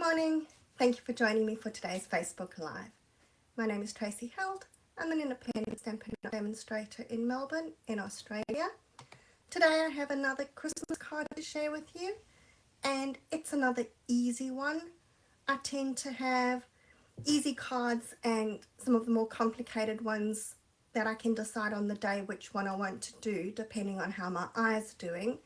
morning. Thank you for joining me for today's Facebook Live. My name is Tracy Held. I'm an independent stamping demonstrator in Melbourne, in Australia. Today I have another Christmas card to share with you, and it's another easy one. I tend to have easy cards and some of the more complicated ones that I can decide on the day which one I want to do, depending on how my eye is doing.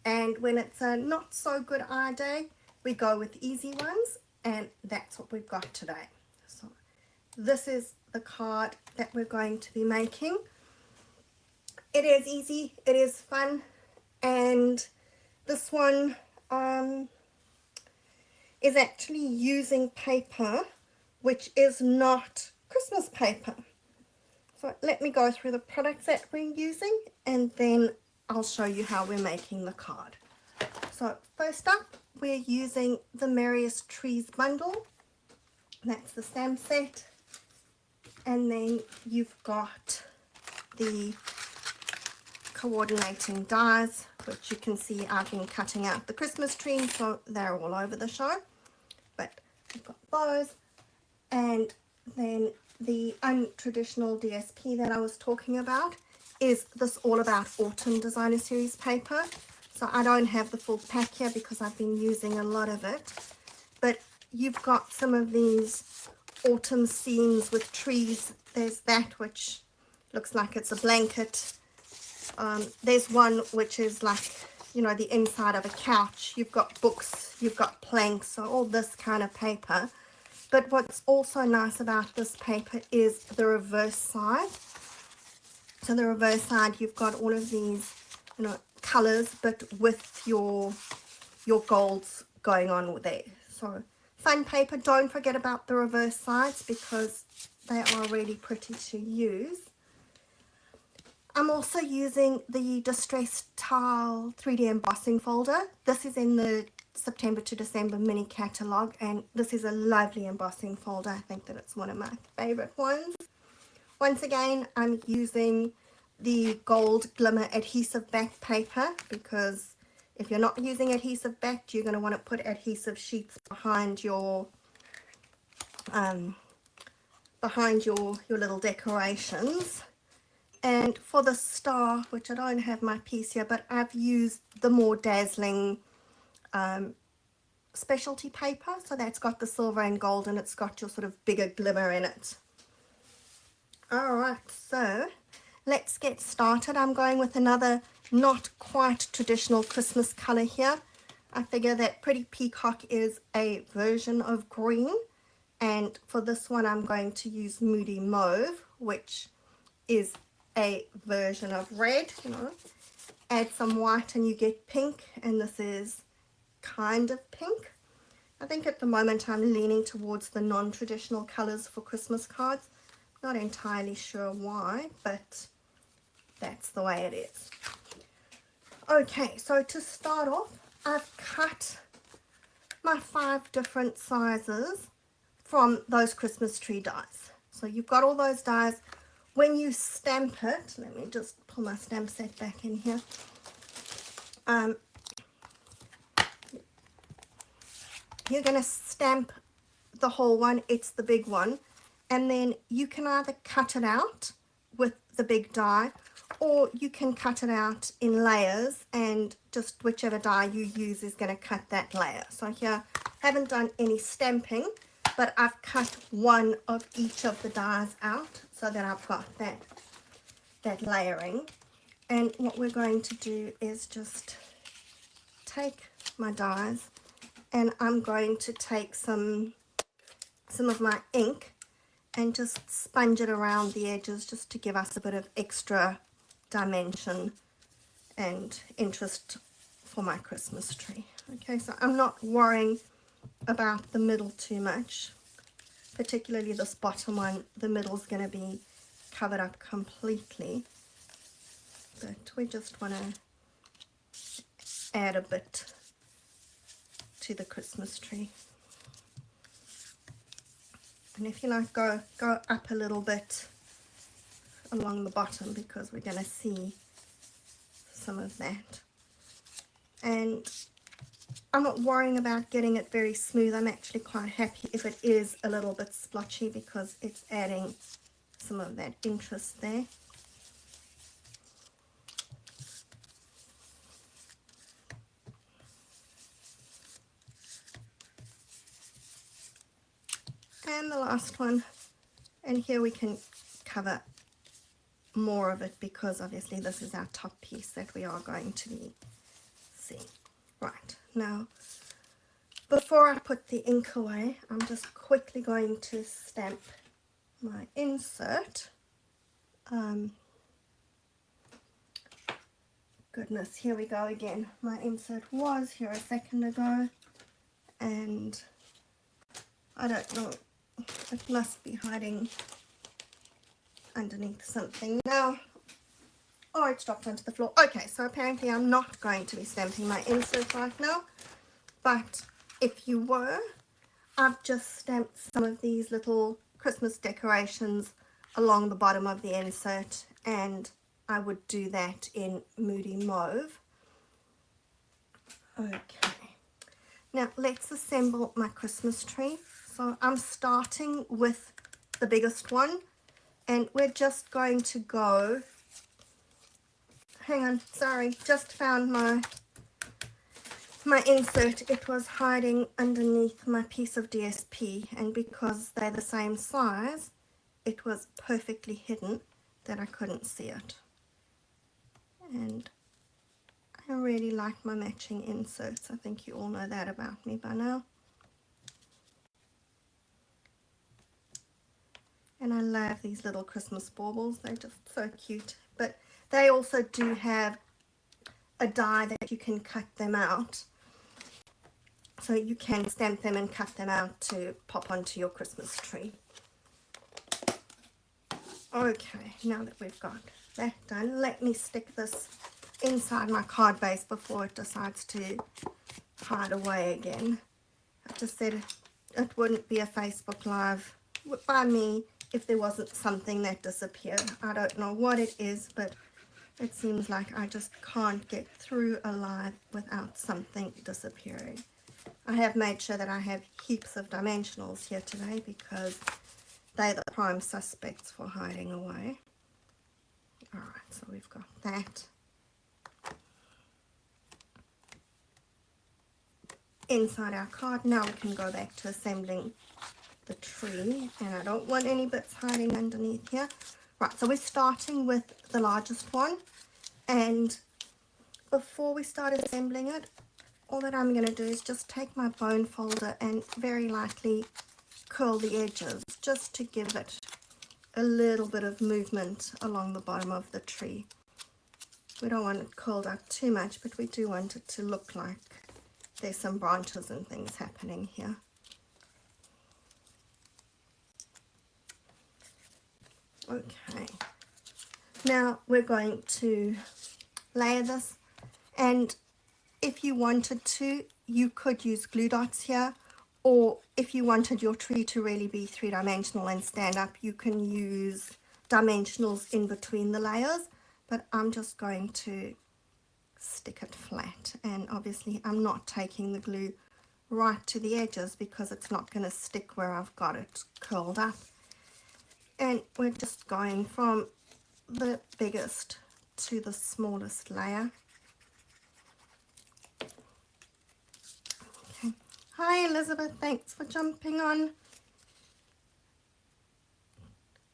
And when it's a not so good eye day, we go with easy ones, and that's what we've got today. So this is the card that we're going to be making. It is easy, it is fun, and this one is actually using paper which is not Christmas paper. So let me go through the products that we're using, and then I'll show you how we're making the card. So first up, we're using the Merriest Trees bundle. That's the stamp set. And then you've got the coordinating dies, which you can see I've been cutting out the Christmas tree, so they're all over the show. But we've got those. And then the untraditional DSP that I was talking about is this All About Autumn Designer Series paper. So I don't have the full pack here because I've been using a lot of it. But you've got some of these autumn scenes with trees. There's that which looks like it's a blanket. There's one which is like, you know, the inside of a couch. You've got books, you've got planks, so all this kind of paper. But what's also nice about this paper is the reverse side. So the reverse side, you've got all of these, you know, colors, but with your golds going on there. So fun paper. Don't forget about the reverse sides because they are really pretty to use. I'm also using the Distressed Tile 3D embossing folder. This is in the September to December mini catalogue, and this is a lovely embossing folder. I think that it's one of my favorite ones. Once again, I'm using the gold glimmer adhesive back paper because if you're not using adhesive back, you're going to want to put adhesive sheets behind your little decorations. And for the star, which I don't have my piece here, but I've used the more dazzling specialty paper. So that's got the silver and gold, and it's got your sort of bigger glimmer in it. Alright, so let's get started. I'm going with another not quite traditional Christmas color here. I figure that Pretty Peacock is a version of green, and for this one I'm going to use Moody Mauve, which is a version of red. You know, add some white and you get pink, and this is kind of pink. I think at the moment I'm leaning towards the non-traditional colors for Christmas cards. Not entirely sure why, but that's the way it is. Okay, so to start off, I've cut my 5 different sizes from those Christmas tree dies. So you've got all those dies. When you stamp it, let me just pull my stamp set back in here. You're going to stamp the whole one. It's the big one. And then you can either cut it out with the big die, or you can cut it out in layers, and just whichever die you use is going to cut that layer. So here, I haven't done any stamping, but I've cut one of each of the dies out so that I've got that layering. And what we're going to do is just take my dies, and I'm going to take some of my ink and just sponge it around the edges just to give us a bit of extra dimension and interest for my Christmas tree. Okay, so I'm not worrying about the middle too much, particularly this bottom one. The middle's going to be covered up completely, but we just want to add a bit to the Christmas tree. And if you like, go up a little bit along the bottom, because we're going to see some of that. And I'm not worrying about getting it very smooth. I'm actually quite happy if it is a little bit splotchy because it's adding some of that interest there. And the last one, and here we can cover more of it because obviously this is our top piece that we are going to be seeing. Right, now before I put the ink away, I'm just quickly going to stamp my insert. Goodness, here we go again. My insert was here a second ago, and I don't know, it must be hiding underneath something now. Oh, it's dropped onto the floor. Okay, so apparently I'm not going to be stamping my insert right now, but if you were, I've just stamped some of these little Christmas decorations along the bottom of the insert, and I would do that in Moody Mauve. Okay, now let's assemble my Christmas tree. So I'm starting with the biggest one, and we're just going to go, hang on, sorry, just found my insert. It was hiding underneath my piece of DSP, and because they're the same size, it was perfectly hidden that I couldn't see it. And I really like my matching inserts. I think you all know that about me by now. And I love these little Christmas baubles. They're just so cute. But they also do have a die that you can cut them out. So you can stamp them and cut them out to pop onto your Christmas tree. Okay, now that we've got that done, let me stick this inside my card base before it decides to hide away again. I just said it wouldn't be a Facebook Live by me if there wasn't something that disappeared. I don't know what it is, but it seems like I just can't get through a live without something disappearing. I have made sure that I have heaps of dimensionals here today because they're the prime suspects for hiding away. Alright, so we've got that. Inside our card, now we can go back to assembling the tree, and I don't want any bits hiding underneath here. Right, so we're starting with the largest one, and before we start assembling it, all that I'm going to do is just take my bone folder and very lightly curl the edges just to give it a little bit of movement along the bottom of the tree. We don't want it curled up too much, but we do want it to look like there's some branches and things happening here. Okay, now we're going to layer this, and if you wanted to, you could use glue dots here, or if you wanted your tree to really be three-dimensional and stand up, you can use dimensionals in between the layers, but I'm just going to stick it flat, and obviously I'm not taking the glue right to the edges because it's not going to stick where I've got it curled up. And we're just going from the biggest to the smallest layer. Okay. Hi Elizabeth, thanks for jumping on.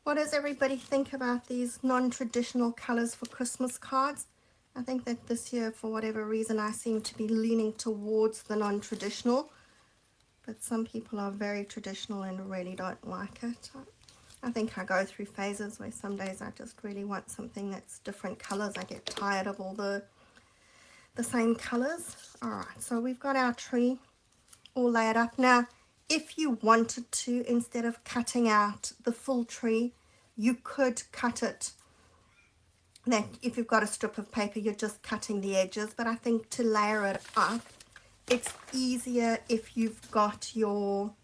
What does everybody think about these non-traditional colors for Christmas cards? I think that this year, for whatever reason, I seem to be leaning towards the non-traditional, but some people are very traditional and really don't like it. I think I go through phases where some days I just really want something that's different colors. I get tired of all the same colors. Alright, so we've got our tree all layered up. Now, if you wanted to, instead of cutting out the full tree, you could cut it that if you've got a strip of paper, you're just cutting the edges. But I think to layer it up, it's easier if you've got your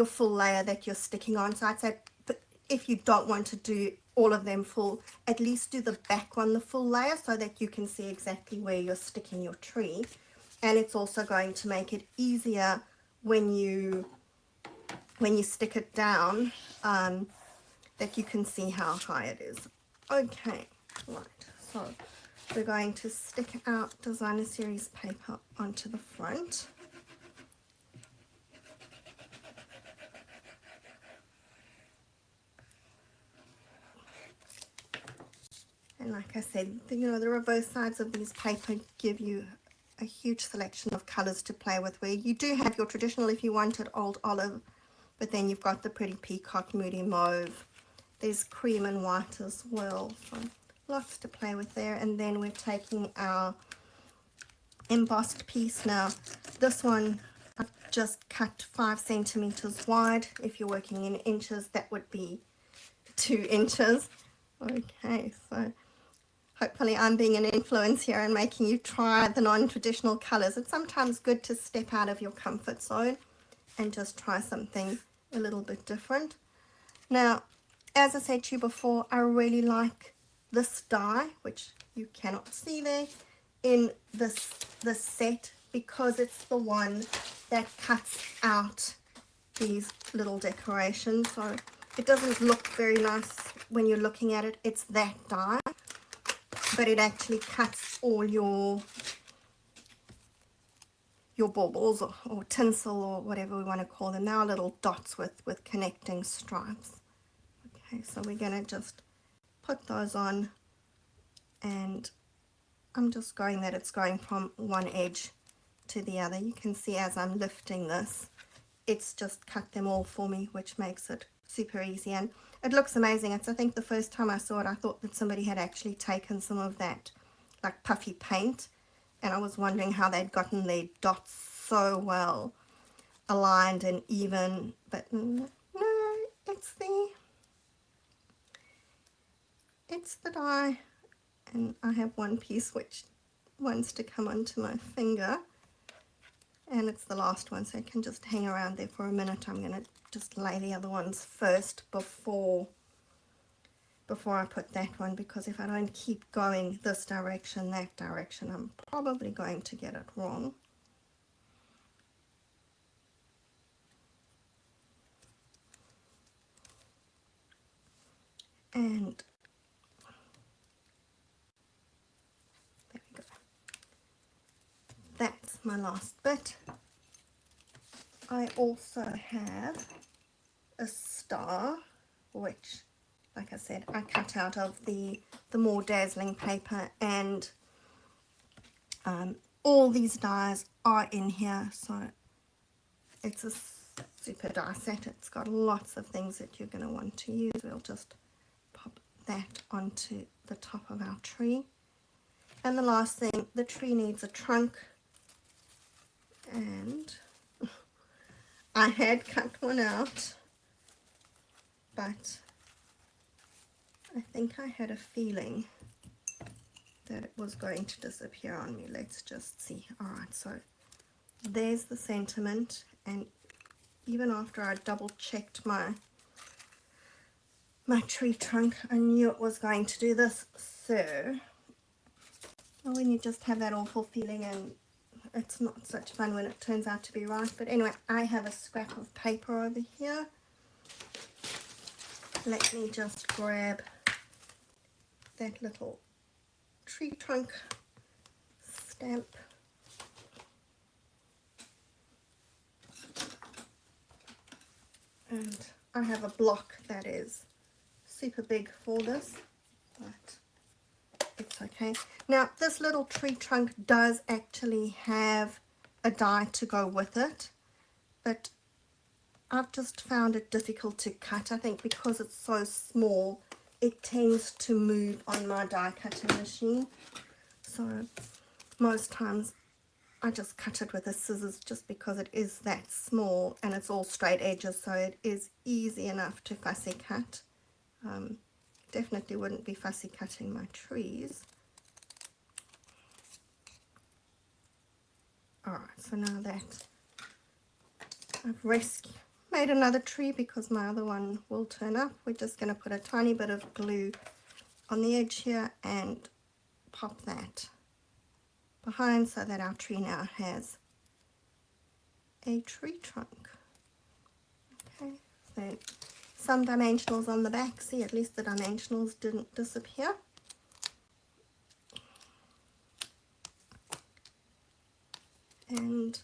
full layer that you're sticking on. So I'd say, but if you don't want to do all of them full, at least do the back one the full layer so that you can see exactly where you're sticking your tree. and it's also going to make it easier when you stick it down, that you can see how high it is. Okay, right, so we're going to stick our designer series paper onto the front. And like I said, the reverse sides of these paper give you a huge selection of colors to play with, where you do have your traditional, if you wanted, old olive, but then you've got the pretty peacock, moody mauve. There's cream and white as well, so lots to play with there. And then we're taking our embossed piece. Now this one I've just cut 5 centimeters wide. If you're working in inches, that would be 2 inches. Okay, so hopefully I'm being an influence here and making you try the non-traditional colors. It's sometimes good to step out of your comfort zone and just try something a little bit different. Now, as I said to you before, I really like this die, which you cannot see there, in this set, because it's the one that cuts out these little decorations. So it doesn't look very nice when you're looking at it. It's that die, but it actually cuts all your baubles or tinsel or whatever we want to call them. Now little dots with connecting stripes. Okay, so we're going to just put those on, and I'm just going that it's going from one edge to the other. You can see as I'm lifting this, it's just cut them all for me, which makes it super easy, and it looks amazing. It's, I think the first time I saw it, I thought that somebody had actually taken some of that like puffy paint, and I was wondering how they'd gotten their dots so well aligned and even, but no, it's the die. And I have one piece which wants to come onto my finger, and it's the last one, so it can just hang around there for a minute. I'm going to just lay the other ones first before I put that one, because if I don't keep going this direction, that direction, I'm probably going to get it wrong. And there we go. That's my last bit. I also have a star, which, like I said, I cut out of the more dazzling paper, and all these dies are in here, so it's a super die set. It's got lots of things that you're going to want to use. We'll just pop that onto the top of our tree. And the last thing, the tree needs a trunk, and I had cut one out, but I think I had a feeling that it was going to disappear on me. Let's just see. Alright, so there's the sentiment, and even after I double checked my tree trunk, I knew it was going to do this. So, well, when you just have that awful feeling, and it's not such fun when it turns out to be right. But anyway, I have a scrap of paper over here. Let me just grab that little tree trunk stamp. And I have a block that is super big for this, but it's okay. Now, this little tree trunk does actually have a die to go with it, but I've just found it difficult to cut. I think because it's so small, it tends to move on my die cutting machine. So most times I just cut it with the scissors, just because it is that small and it's all straight edges, so it is easy enough to fussy cut. Definitely wouldn't be fussy cutting my trees. Alright, so now that I've made another tree, because my other one will turn up, we're just going to put a tiny bit of glue on the edge here and pop that behind so that our tree now has a tree trunk. Okay, so some dimensionals on the back. See, at least the dimensionals didn't disappear. And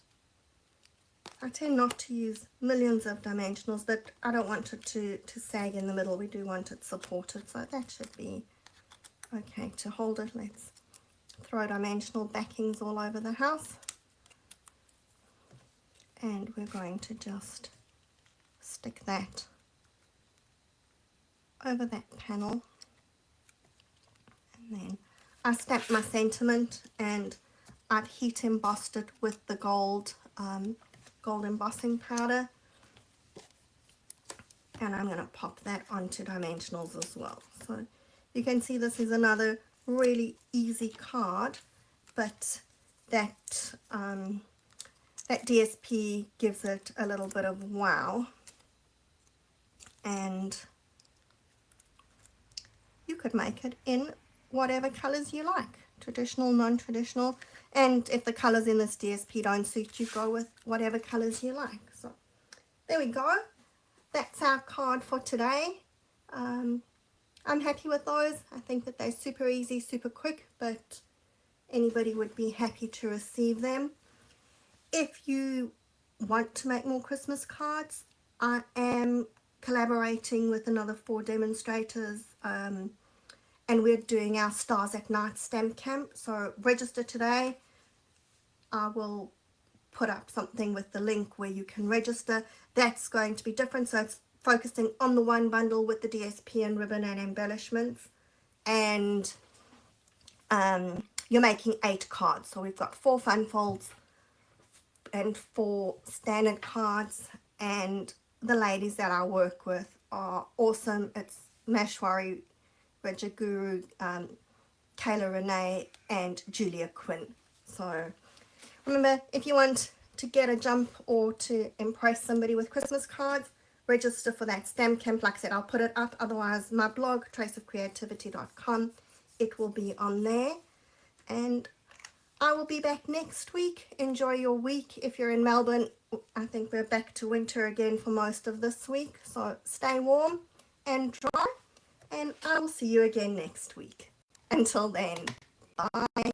I tend not to use millions of dimensionals, but I don't want it to sag in the middle. We do want it supported, so that should be okay to hold it. Let's throw dimensional backings all over the house. And we're going to just stick that over that panel. And then I stamped my sentiment and I've heat embossed it with the gold embossing powder, and I'm going to pop that onto dimensionals as well. So you can see this is another really easy card, but that that DSP gives it a little bit of wow. And you could make it in whatever colors you like, traditional, non-traditional, and if the colors in this DSP don't suit you, go with whatever colors you like. So there we go. That's our card for today. I'm happy with those. I think that they're super easy, super quick, but anybody would be happy to receive them. If you want to make more Christmas cards, I am collaborating with another 4 demonstrators, and we're doing our Stars at Night stamp camp. So register today. I will put up something with the link where you can register. That's going to be different, so it's focusing on the one bundle with the DSP and ribbon and embellishments, and you're making 8 cards. So we've got 4 fun folds and 4 standard cards, and the ladies that I work with are awesome. It's Mashwari, Rajaguru, Kayla Renee and Julia Quinn. So remember, if you want to get a jump or to impress somebody with Christmas cards, register for that stamp camp. Like I said, I'll put it up. Otherwise, my blog, traceofcreativity.com, it will be on there. And I will be back next week. Enjoy your week. If you're in Melbourne, I think we're back to winter again for most of this week. So stay warm and dry. And I will see you again next week. Until then, bye.